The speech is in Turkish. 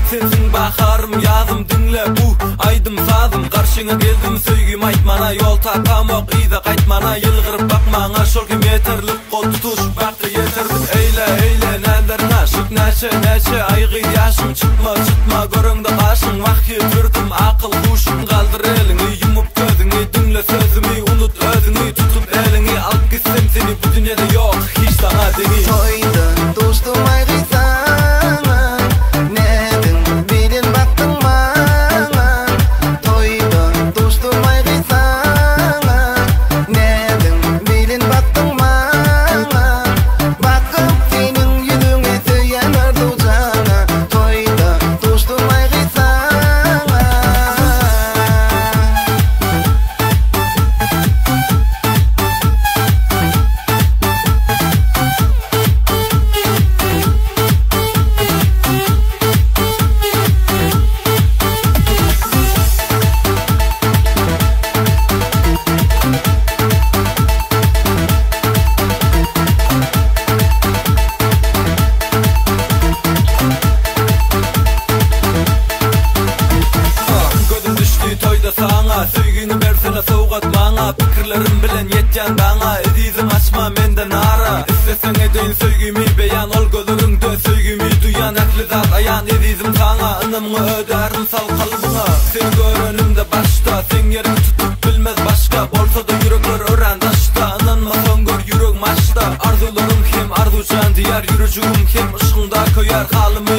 sensin baharım yazım dinle bu aydım sazım karşına geldim söygüm aytmana yol tapamak iyide kaytmana yılgırıp bakmana şol kimeterlik kol tutuş baktı yetirdim eyle neler naşık neçe aygı yaşım çıkma görüngde kaşın vahyi türtüm akıl kuşum kaldır elini yumup gözünü dinle sözümü unut özünü tutup elini alıp gitsem seni bu dünyada yok hiç sana deni toydun dostum aygı sana nedin bilin baktın bana toydun dostum aygı sana nedin bilin baktın bana bakıp senin yüzüne söylenirdi cana toydun dostum aygı sana söygünü bersene soğugat bana fikirlerim bilen yetcan bana edizim açma menden ara istesen edeyin söygümü beyan ol gözürüngde söygümü duyan aklı zat ayan edizim sana ınımı öderim sal kalbına sen görünümde başta sen yerini tutup bilmez başka bolsa da yürekler öğren taşta inanma son gör yürek maçta arzularım hem arzucan diyar yürücüğüm hem ışığında koyar halımı